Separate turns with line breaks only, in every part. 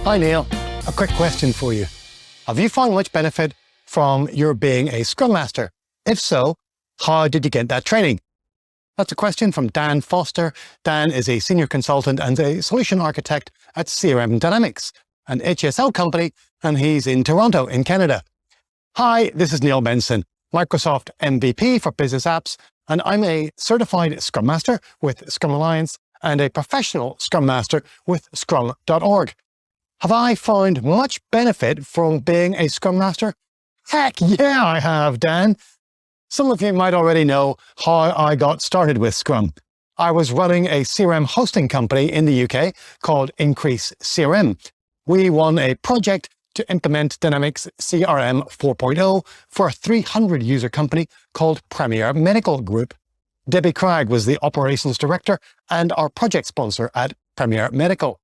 Hi Neil, a quick question for you. Have you found much benefit from your being a Scrum Master? If so, how did you get that training? That's a question from Dan Foster. Dan is a senior consultant and a solution architect at CRM Dynamics, an HSL company, and he's in Toronto in Canada. Hi, this is Neil Benson, Microsoft MVP for Business Apps, and I'm a certified Scrum Master with Scrum Alliance and a professional Scrum Master with Scrum.org. Have I found much benefit from being a Scrum Master? Heck yeah, I have, Dan. Some of you might already know how I got started with Scrum. I was running a CRM hosting company in the UK called Increase CRM. We won a project to implement Dynamics CRM 4.0 for a 300-user company called Premier Medical Group. Debbie Craig was the operations director and our project sponsor at Premier Medical.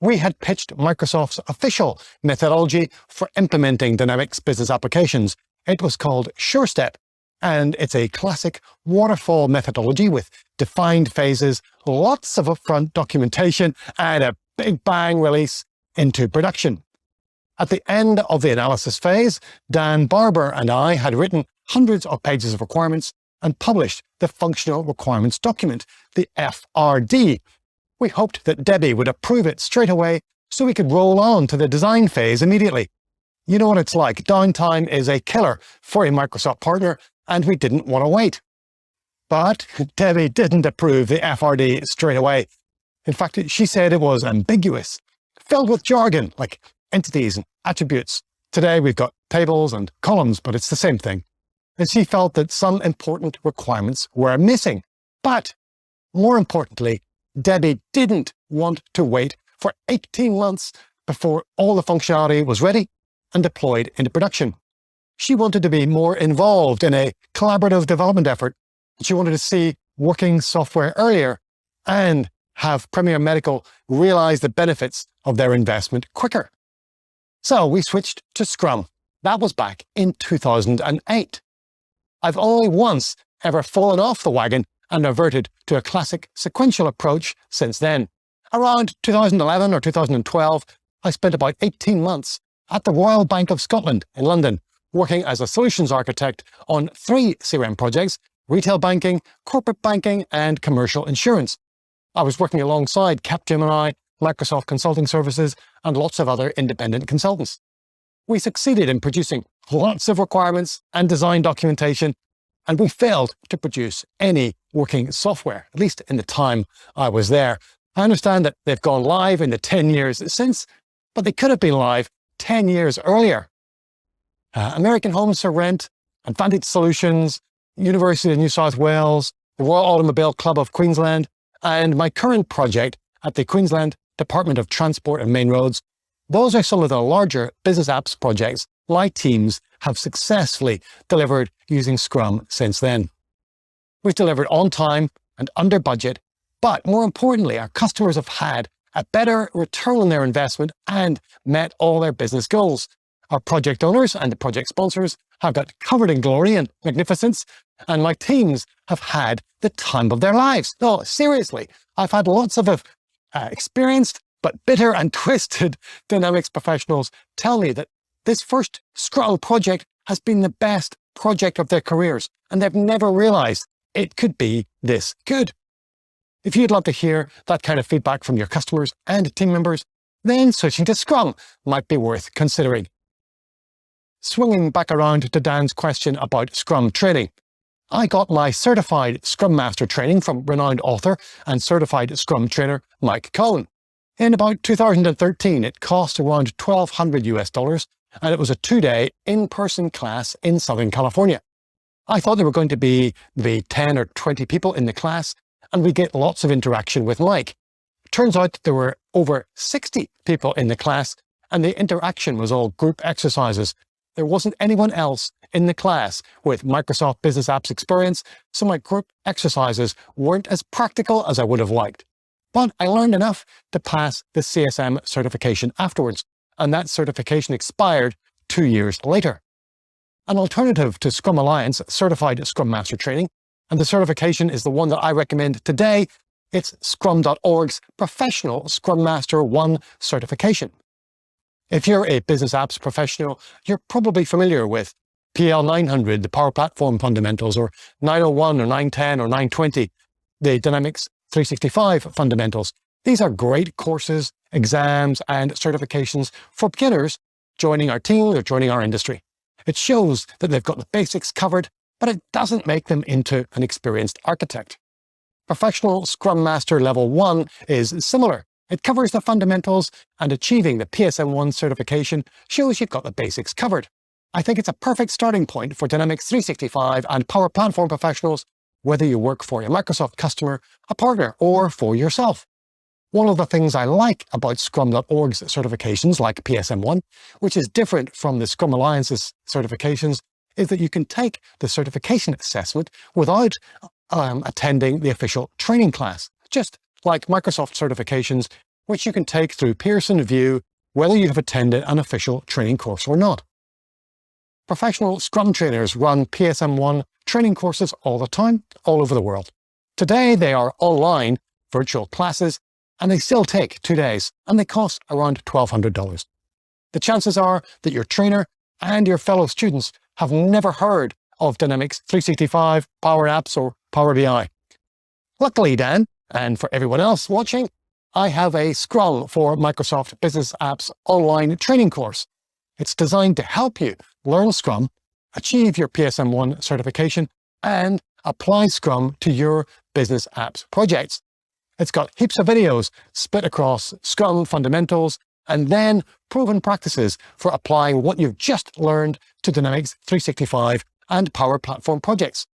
We had pitched Microsoft's official methodology for implementing Dynamics business applications. It was called SureStep, and it's a classic waterfall methodology with defined phases, lots of upfront documentation, and a big bang release into production. At the end of the analysis phase, Dan Barber and I had written hundreds of pages of requirements and published the Functional Requirements Document, the FRD. We hoped that Debbie would approve it straight away so we could roll on to the design phase immediately. You know what it's like. Downtime is a killer for a Microsoft partner, and we didn't want to wait. But Debbie didn't approve the FRD straight away. In fact, she said it was ambiguous, filled with jargon like entities and attributes. Today we've got tables and columns, but it's the same thing. And she felt that some important requirements were missing. But more importantly, Debbie didn't want to wait for 18 months before all the functionality was ready and deployed into production. She wanted to be more involved in a collaborative development effort. She wanted to see working software earlier and have Premier Medical realize the benefits of their investment quicker. So we switched to Scrum. That was back in 2008. I've only once ever fallen off the wagon and reverted to a classic sequential approach since then. Around 2011 or 2012, I spent about 18 months at the Royal Bank of Scotland in London, working as a solutions architect on 3 CRM projects: retail banking, corporate banking, and commercial insurance. I was working alongside Capgemini, Microsoft Consulting Services, and lots of other independent consultants. We succeeded in producing lots of requirements and design documentation, and we failed to produce any working software, at least in the time I was there. I understand that they've gone live in the 10 years since, but they could have been live 10 years earlier. American Homes for Rent, Advantage Solutions, University of New South Wales, the Royal Automobile Club of Queensland, and my current project at the Queensland Department of Transport and Main Roads. Those are some of the larger business apps projects my teams have successfully delivered using Scrum since then. We've delivered on time and under budget, but more importantly, our customers have had a better return on their investment and met all their business goals. Our project owners and the project sponsors have got covered in glory and magnificence, and my teams have had the time of their lives. No, seriously, I've had lots of experienced but bitter and twisted Dynamics professionals tell me that this first Scrum project has been the best project of their careers, and they've never realized it could be this good. If you'd love to hear that kind of feedback from your customers and team members, then switching to Scrum might be worth considering. Swinging back around to Dan's question about Scrum training, I got my certified Scrum Master training from renowned author and certified Scrum trainer Mike Cohen. In about 2013, it cost around $1,200, and it was a 2-day in-person class in Southern California. I thought there were going to be maybe 10 or 20 people in the class, and we get lots of interaction with Mike. Turns out there were over 60 people in the class, and the interaction was all group exercises. There wasn't anyone else in the class with Microsoft Business Apps experience, so my group exercises weren't as practical as I would have liked. But I learned enough to pass the CSM certification afterwards, and that certification expired 2 years later. An alternative to Scrum Alliance certified Scrum Master training, and the certification is the one that I recommend today. It's Scrum.org's Professional Scrum Master 1 certification. If you're a business apps professional, you're probably familiar with PL 900, the Power Platform Fundamentals, or 901 or 910 or 920, the Dynamics 365 Fundamentals. These are great courses, exams, and certifications for beginners joining our team or joining our industry. It shows that they've got the basics covered, but it doesn't make them into an experienced architect. Professional Scrum Master Level 1 is similar. It covers the fundamentals, and achieving the PSM1 certification shows you've got the basics covered. I think it's a perfect starting point for Dynamics 365 and Power Platform professionals, whether you work for a Microsoft customer, a partner, or for yourself. One of the things I like about Scrum.org's certifications, like PSM1, which is different from the Scrum Alliance's certifications, is that you can take the certification assessment without attending the official training class, just like Microsoft certifications, which you can take through Pearson VUE, whether you have attended an official training course or not. Professional Scrum trainers run PSM1 training courses all the time, all over the world. Today, they are online, virtual classes, and they still take 2 days, and they cost around $1,200. The chances are that your trainer and your fellow students have never heard of Dynamics 365, Power Apps, or Power BI. Luckily, Dan, and for everyone else watching, I have a Scrum for Microsoft Business Apps online training course. It's designed to help you learn Scrum, achieve your PSM1 certification, and apply Scrum to your business apps projects. It's got heaps of videos split across Scrum fundamentals and then proven practices for applying what you've just learned to Dynamics 365 and Power Platform projects.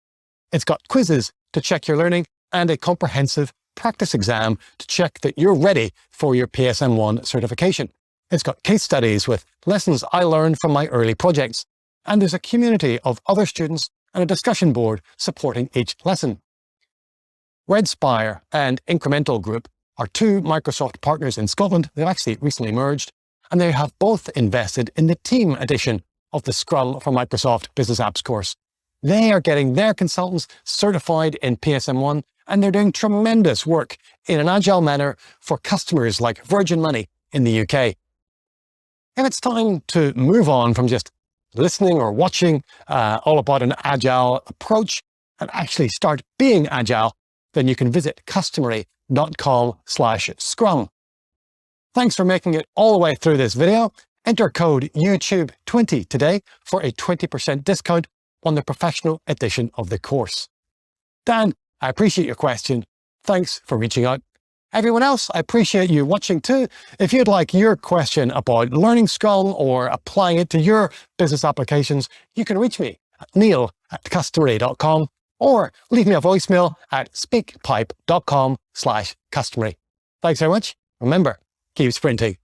It's got quizzes to check your learning and a comprehensive practice exam to check that you're ready for your PSM1 certification. It's got case studies with lessons I learned from my early projects, and there's a community of other students and a discussion board supporting each lesson. Redspire and Incremental Group are two Microsoft partners in Scotland. They've actually recently merged, and they have both invested in the team edition of the Scrum for Microsoft Business Apps course. They are getting their consultants certified in PSM1, and they're doing tremendous work in an agile manner for customers like Virgin Money in the UK. If it's time to move on from just listening or watching all about an agile approach and actually start being agile, then you can visit customary.com/scrum. Thanks for making it all the way through this video. Enter code YouTube20 today for a 20% discount on the professional edition of the course. Dan, I appreciate your question. Thanks for reaching out. Everyone else, I appreciate you watching too. If you'd like your question about learning Scrum or applying it to your business applications, you can reach me at neil@customary.com or leave me a voicemail at speakpipe.com/customary. Thanks very much. Remember, keep sprinting.